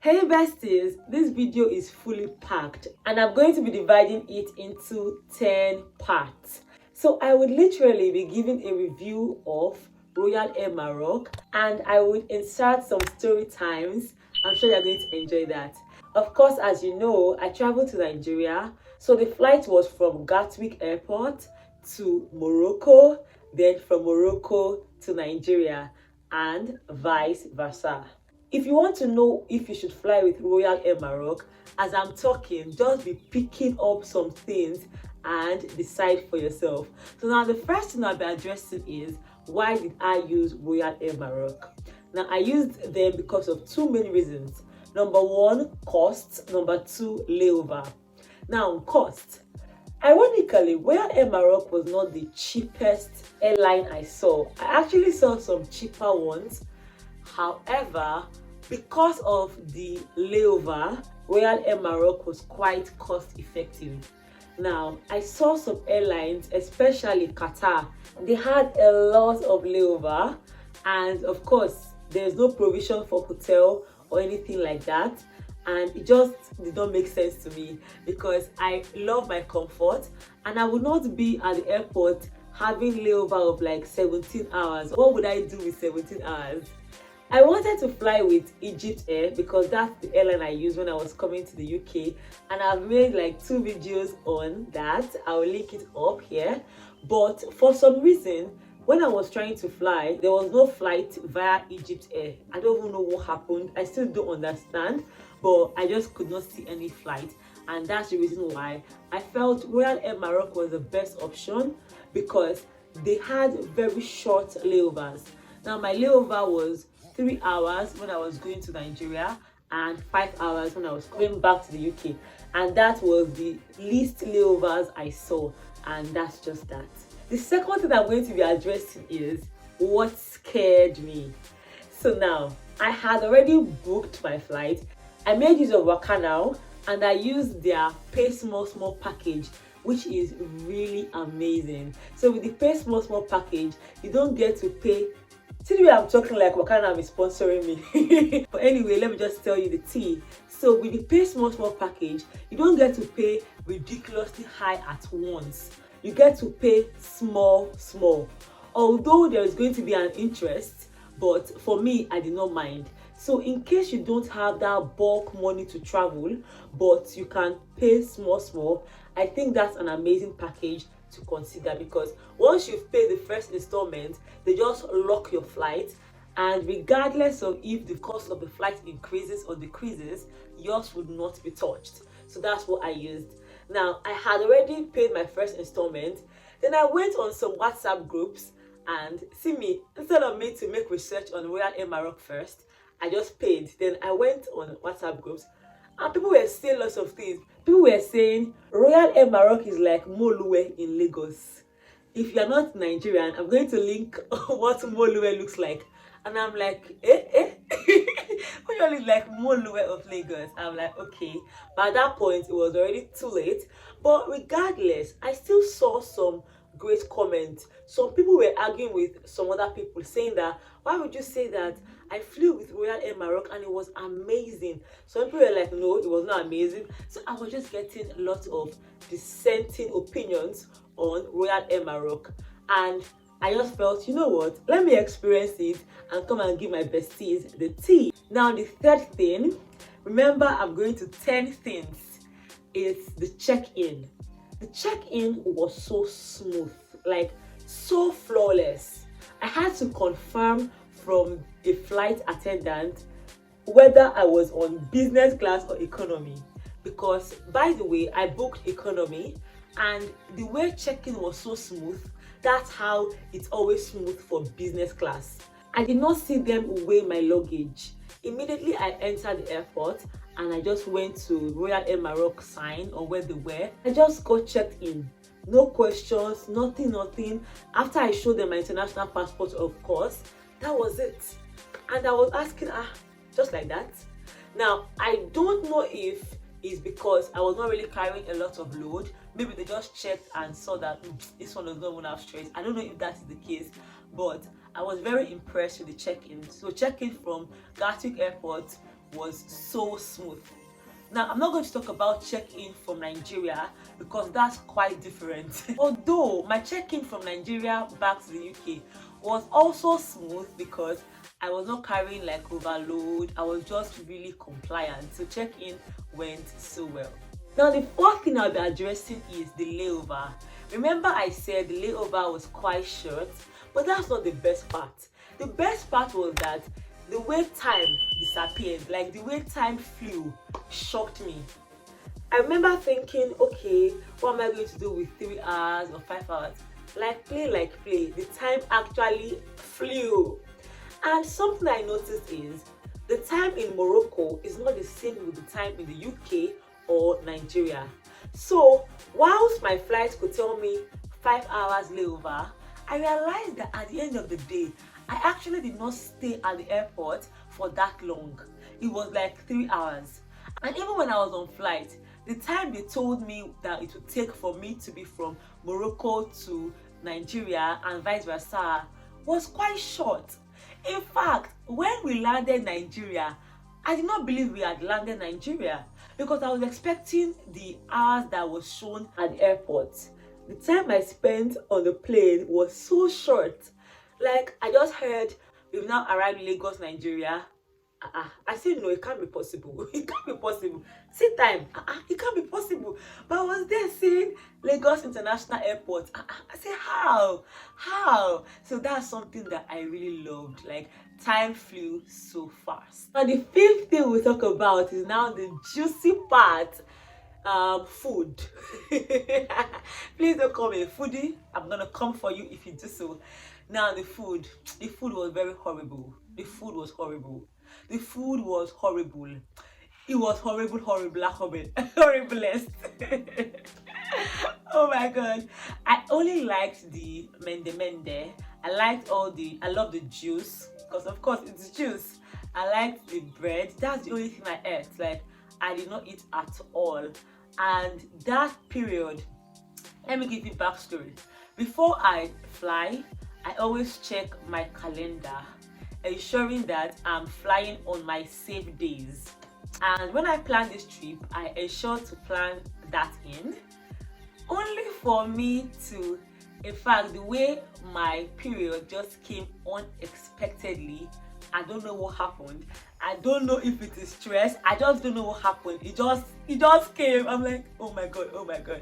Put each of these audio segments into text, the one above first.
Hey besties, this video is fully packed and I'm going to be dividing it into 10 parts. So I would literally be giving a review of Royal Air Maroc and I would insert some story times. I'm sure you're going to enjoy that. Of course, as you know, I traveled to Nigeria. So the flight was from Gatwick Airport to Morocco, then from Morocco to Nigeria and vice versa. If you want to know if you should fly with Royal Air Maroc, as I'm talking, just be picking up some things and decide for yourself. So now the first thing I'll be addressing is, why did I use Royal Air Maroc? Now I used them because of two main reasons. Number one, cost. Number two, layover. Now cost. Ironically, Royal Air Maroc was not the cheapest airline I saw. I actually saw some cheaper ones. However, because of the layover, Royal Air Maroc was quite cost effective. Now, I saw some airlines, especially Qatar, they had a lot of layover, and of course, there's no provision for hotel or anything like that. And it just did not make sense to me because I love my comfort and I would not be at the airport having layover of like 17 hours. What would I do with 17 hours? I wanted to fly with Egypt Air because that's the airline I used when I was coming to the UK, and I've made like 2 videos on that. I'll link it up here. But for some reason, when I was trying to fly, there was no flight via Egypt Air. I don't even know what happened. I still don't understand, but I just could not see any flight, and that's the reason why I felt Royal Air Maroc was the best option, because they had very short layovers. Now my layover was 3 hours when I was going to Nigeria and 5 hours when I was coming back to the UK, and that was the least layovers I saw, and that's just that. The second thing I'm going to be addressing is what scared me. So now, I had already booked my flight. I made use of Wakanow and I used their Pay Small Small package, which is really amazing. So with the Pay Small Small package, you don't get to pay. See the way I'm talking like Wakanow is sponsoring me. But anyway, let me just tell you the tea. So with the Pay Small Small package, you don't get to pay ridiculously high at once. You get to pay small. Although there is going to be an interest, but for me, I did not mind. So in case you don't have that bulk money to travel, but you can pay small, I think that's an amazing package to consider, because once you've paid the first installment, they just lock your flight, and regardless of if the cost of the flight increases or decreases, yours would not be touched. So that's what I used. Now, I had already paid my first installment. Then I went on some WhatsApp groups, and see me, instead of me to make research on Royal Air Maroc first, I just paid. Then I went on WhatsApp groups and people were saying lots of things. People were saying Royal Air Maroc is like Moluwe in Lagos. If you're not Nigerian, I'm going to link what Moluwe looks like. And I'm like, what you look like Moluwe of Lagos? I'm like, okay. But at that point, it was already too late. But regardless, I still saw some great comments. Some people were arguing with some other people, saying that, why would you say that I flew with Royal Air Maroc and it was amazing? Some people were like, no, it was not amazing. So I was just getting lots of dissenting opinions on Royal Air Maroc, and I just felt, you know what, let me experience it and come and give my besties the tea. Now the third thing, remember I'm going to 10 things, is the check-in. The check-in was so smooth, like so flawless. I had to confirm from a flight attendant whether I was on business class or economy, because by the way, I booked economy, and the way check-in was so smooth, that's how it's always smooth for business class. I did not see them weigh my luggage. Immediately I entered the airport and I just went to Royal Air Maroc sign on where they were. I just got checked in. No questions, nothing. After I showed them my international passport, of course, that was it. And I was asking, just like that. Now, I don't know if it's because I was not really carrying a lot of load. Maybe they just checked and saw that this one does not want to have stress. I don't know if that is the case, but I was very impressed with the check-in. So check-in from Gatwick Airport was so smooth. Now, I'm not going to talk about check-in from Nigeria because that's quite different. Although my check-in from Nigeria back to the UK was also smooth because I was not carrying like overload. I was just really compliant. So check-in went so well. Now, the fourth thing I'll be addressing is the layover. Remember I said the layover was quite short, but that's not the best part. The best part was that the way time disappeared, like the way time flew, shocked me. I remember thinking, okay, what am I going to do with 3 hours or 5 hours? Like play, the time actually flew. And something I noticed is the time in Morocco is not the same with the time in the UK or Nigeria. So whilst my flight could tell me 5 hours layover, I realized that at the end of the day, I actually did not stay at the airport for that long. It was like 3 hours. And even when I was on flight, the time they told me that it would take for me to be from Morocco to Nigeria and vice versa was quite short. In fact, when we landed Nigeria, I did not believe we had landed Nigeria because I was expecting the hours that was shown at the airport. The time I spent on the plane was so short. Like, I just heard we've now arrived in Lagos, Nigeria. I said, no, it can't be possible. It can't be possible. Sit time. It can't be possible. But I was there saying Lagos International Airport. I said, how? How? So that's something that I really loved. Like, time flew so fast. Now, the fifth thing we'll talk about is now the juicy part. Food. Please don't call me a foodie. I'm gonna come for you if you do so. Now, the food was very horrible. The food was horrible. The food was horrible. It was horrible, horriblest. Oh my god. I only liked the mende. I love the juice because of course it's juice. I liked the bread. That's the only thing I ate. Like, I did not eat at all. And that period, let me give you backstory. Before I fly, I always check my calendar, ensuring that I'm flying on my safe days. And when I plan this trip, I ensure to plan that in, only for me to, in fact, the way my period just came unexpectedly. I don't know what happened. I don't know if it is stress. I just don't know what happened. It just came. I'm like, oh my god.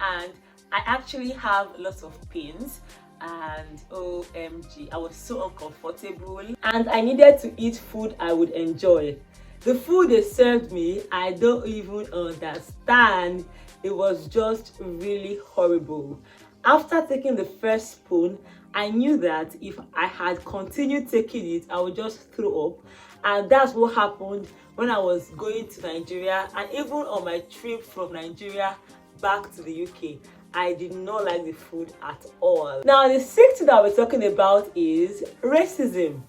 And I actually have lots of pains. And OMG, I was so uncomfortable. And I needed to eat food I would enjoy. The food they served me, I don't even understand. It was just really horrible. After taking the first spoon, I knew that if I had continued taking it, I would just throw up. And that's what happened when I was going to Nigeria, and even on my trip from Nigeria back to the UK. I did not like the food at all. Now, the sixth thing that we're talking about is racism.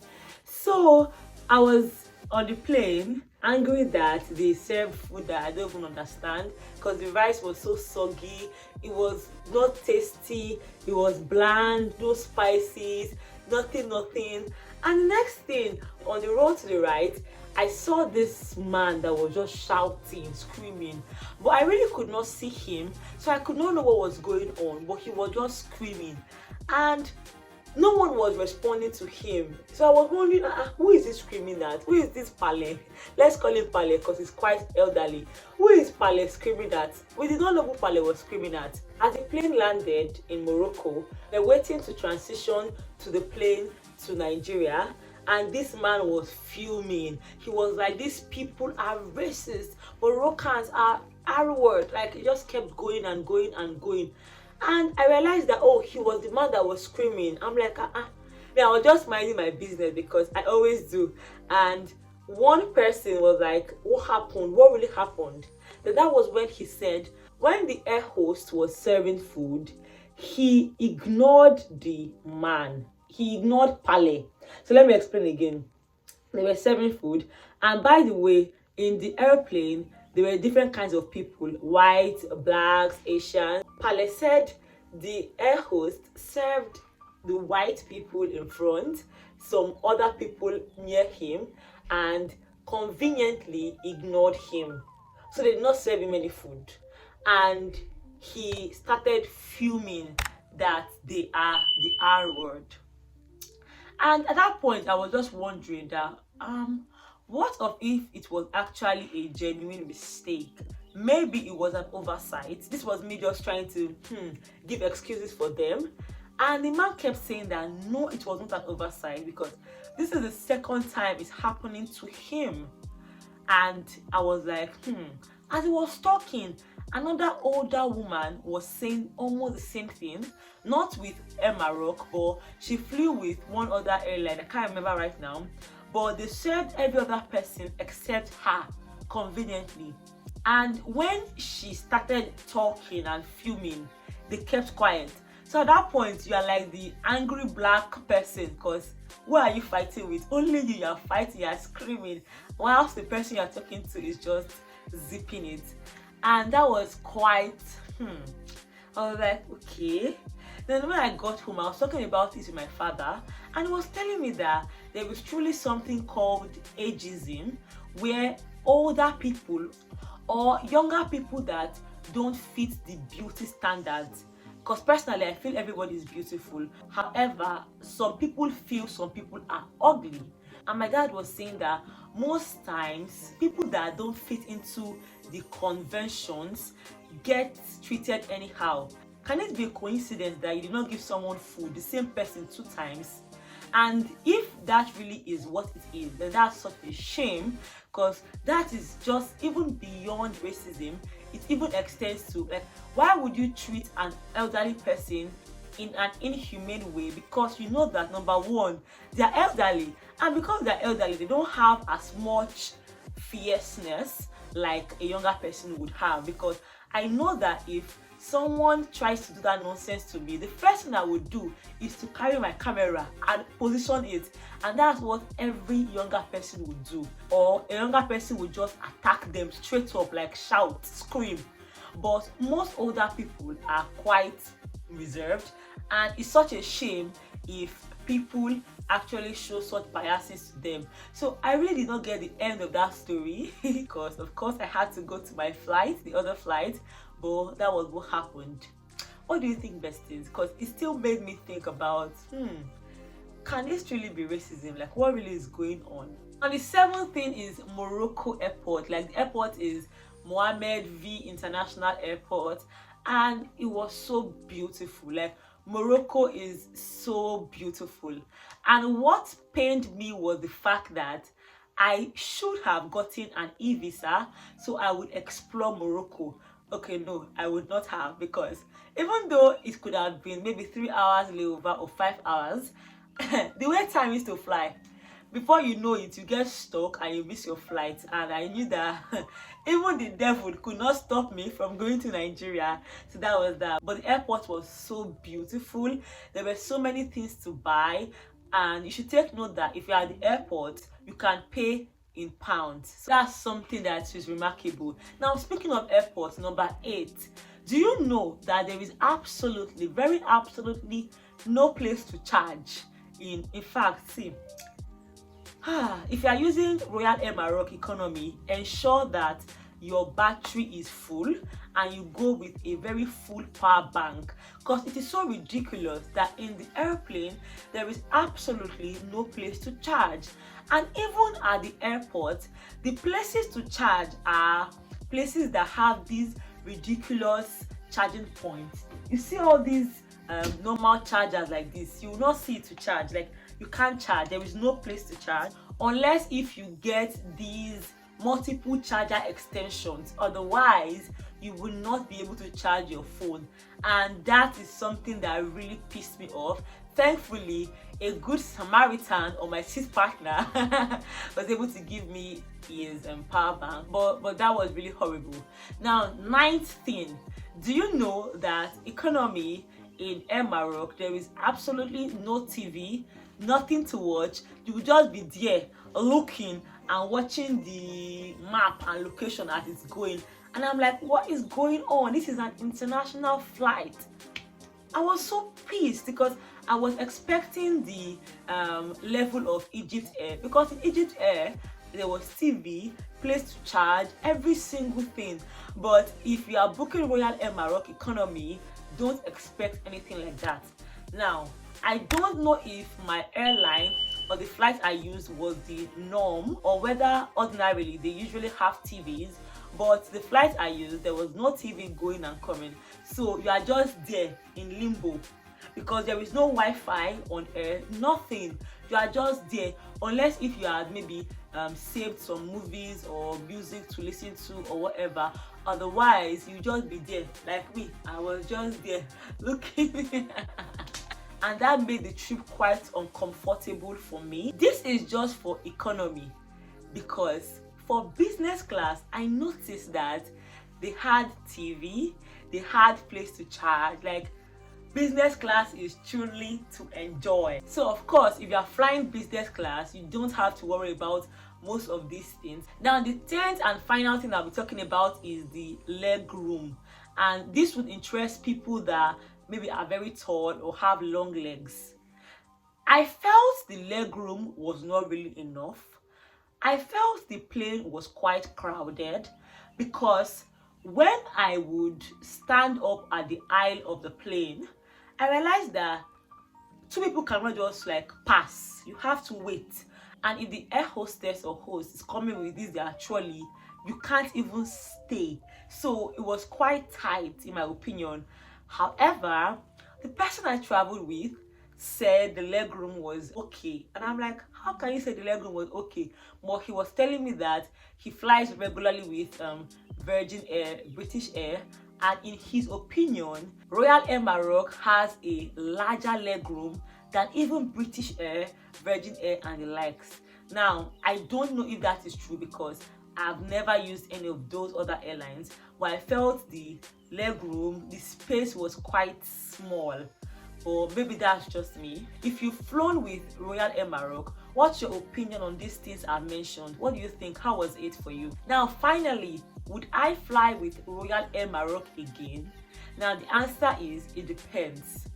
So I was on the plane angry that they served food that I don't even understand because the rice was so soggy, it was not tasty, it was bland, no spices, nothing. And the next thing, on the road to the right, I saw this man that was just shouting, screaming, but I really could not see him, so I could not know what was going on, but he was just screaming and no one was responding to him. So I was wondering, who is this screaming at? Who is this Pale? Let's call him Pale because he's quite elderly. Who is Pale screaming at? We did not know who Pale was screaming at. As the plane landed in Morocco, they're waiting to transition to the plane to Nigeria, and this man was fuming. He was like, these people are racist, Moroccans are R-word. Like, it just kept going and going and going. And I realized that, oh, he was the man that was screaming. I'm like, I was just minding my business because I always do. And one person was like, what happened? What really happened? Then that was when he said, when the air host was serving food, he ignored the man. He ignored Pale. So let me explain again. They were serving food. And by the way, in the airplane, there were different kinds of people, white, blacks, Asians. Pale said the air host served the white people in front, some other people near him, and conveniently ignored him. So they did not serve him any food. And he started fuming that they are the R word. And at that point, I was just wondering that, what of if it was actually a genuine mistake? Maybe it was an oversight. This was me just trying to give excuses for them. And the man kept saying that no, it was not an oversight because this is the second time it's happening to him. And I was like, As he was talking, another older woman was saying almost the same thing, not with Air Maroc, but she flew with one other airline. I can't remember right now. But they served every other person except her, conveniently. And when she started talking and fuming, they kept quiet. So at that point, you are like the angry black person, because who are you fighting with? Only you are fighting, you are screaming, whilst the person you are talking to is just zipping it. And that was quite, I was like, okay. Then when I got home, I was talking about this with my father, and he was telling me that there was truly something called ageism, where older people or younger people that don't fit the beauty standards. Because personally, I feel everybody is beautiful. However, some people feel some people are ugly. And my dad was saying that most times, people that don't fit into the conventions get treated anyhow. Can it be a coincidence that you did not give someone food, the same person 2 times? And if that really is what it is, then that's such a shame, because that is just even beyond racism. It even extends to, like, why would you treat an elderly person in an inhumane way? Because you know that, number one, they are elderly, and because they're elderly, they don't have as much fierceness like a younger person would have. Because I know that if someone tries to do that nonsense to me, the first thing I would do is to carry my camera and position it, and that's what every younger person would do. Or a younger person would just attack them straight up, like shout, scream. But most older people are quite reserved, and it's such a shame if people actually show such biases to them. So I really did not get the end of that story because of course I had to go to my flight, the other flight, but that was what happened. What do you think, besties? Because it still made me think about, can this really be racism? Like, what really is going on? And the 7th thing is Morocco Airport. Like, the airport is Mohammed V International Airport, and it was so beautiful. Like, Morocco is so beautiful. And what pained me was the fact that I should have gotten an e-visa so I would explore Morocco. Okay, no, I would not have, because even though it could have been maybe 3 hours layover or 5 hours, the way time is to fly, before you know it, you get stuck and you miss your flight. And I knew that even the devil could not stop me from going to Nigeria. So that was that. But the airport was so beautiful. There were so many things to buy, and you should take note that if you're at the airport, you can pay in pounds. So that's something that is remarkable. Now, speaking of airports, number 8, do you know that there is absolutely, very absolutely no place to charge in fact, see, if you are using Royal Air Maroc economy, ensure that your battery is full and you go with a very full power bank, because it is so ridiculous that in the airplane there is absolutely no place to charge. And even at the airport, the places to charge are places that have these ridiculous charging points. You see all these normal chargers like this, you will not see it to charge. Like, you can't charge, there is no place to charge unless if you get these multiple charger extensions. Otherwise, you will not be able to charge your phone, and that is something that really pissed me off. Thankfully, a good Samaritan, or my seat partner, was able to give me his power bank, but that was really horrible. Now, 9th thing, do you know that economy in Air Maroc, there is absolutely no TV, nothing to watch. You will just be there looking and watching the map and location as it's going. And I'm like, what is going on? This is an international flight. I was so pissed because I was expecting the level of Egypt Air, because in Egypt Air, there was TV, place to charge, every single thing. But if you are booking Royal Air Maroc economy, don't expect anything like that. Now, I don't know if my airline or the flight I used was the norm, or whether ordinarily they usually have TVs, but the flight I used, there was no TV going and coming. So you are just there in limbo, because there is no Wi-Fi on air, nothing. You are just there, unless if you had maybe saved some movies or music to listen to or whatever. Otherwise, you just be there like me. I was just there looking. And that made the trip quite uncomfortable for me. This is just for economy, because for business class, I noticed that they had TV, they had place to charge. Like, business class is truly to enjoy. So of course, if you are flying business class, you don't have to worry about most of these things. Now, the 10th and final thing I'll be talking about is the leg room, and this would interest people that maybe are very tall or have long legs. I felt the leg room was not really enough. I felt the plane was quite crowded, because when I would stand up at the aisle of the plane, I realized that two people cannot just like pass. You have to wait. And if the air hostess or host is coming with this their trolley, you can't even stay. So it was quite tight in my opinion. However, the person I traveled with said the leg room was okay, and I'm like, how can you say the leg room was okay? But he was telling me that he flies regularly with Virgin Air, British Air, and in his opinion, Royal Air Maroc has a larger leg room than even British Air, Virgin Air, and the likes. Now, I don't know if that is true, because I've never used any of those other airlines, but I felt the leg room, the space was quite small. Or maybe that's just me. If you've flown with Royal Air Maroc, what's your opinion on these things I've mentioned? What do you think? How was it for you? Now, finally, would I fly with Royal Air Maroc again? Now, the answer is it depends.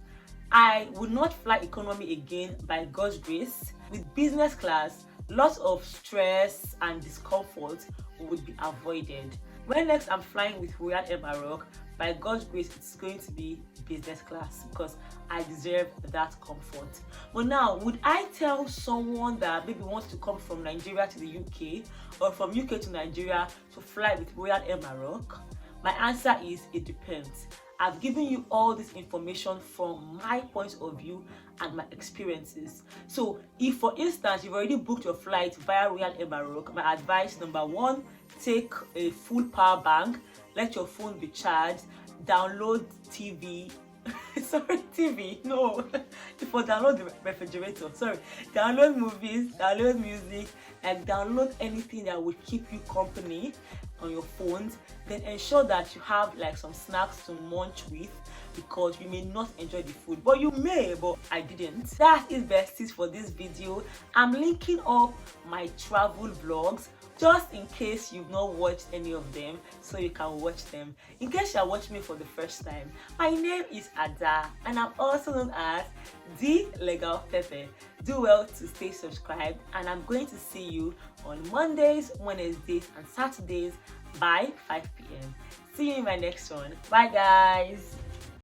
I would not fly economy again by God's grace. With business class, lots of stress and discomfort would be avoided. When next I'm flying with Royal Air Maroc, by God's grace, it's going to be business class, because I deserve that comfort. But now, would I tell someone that maybe wants to come from Nigeria to the UK, or from UK to Nigeria, to fly with Royal Air Maroc? My answer is it depends. I've given you all this information from my point of view and my experiences. So if, for instance, you've already booked your flight via Royal Air Maroc, my advice: number one, take a full power bank, let your phone be charged, download TV. Sorry, TV, no. For download the refrigerator, sorry. Download movies, download music, and download anything that will keep you company on your phones. Then ensure that you have like some snacks to munch with, because you may not enjoy the food, but you may, but I didn't. That is besties for this video. I'm linking up my travel vlogs, just in case you've not watched any of them, so you can watch them. In case you're watching me for the first time, my name is Ada, and I'm also known as Thelegalpepper. Do well to stay subscribed, and I'm going to see you on Mondays, Wednesdays, and Saturdays by 5 p.m. See you in my next one. Bye guys.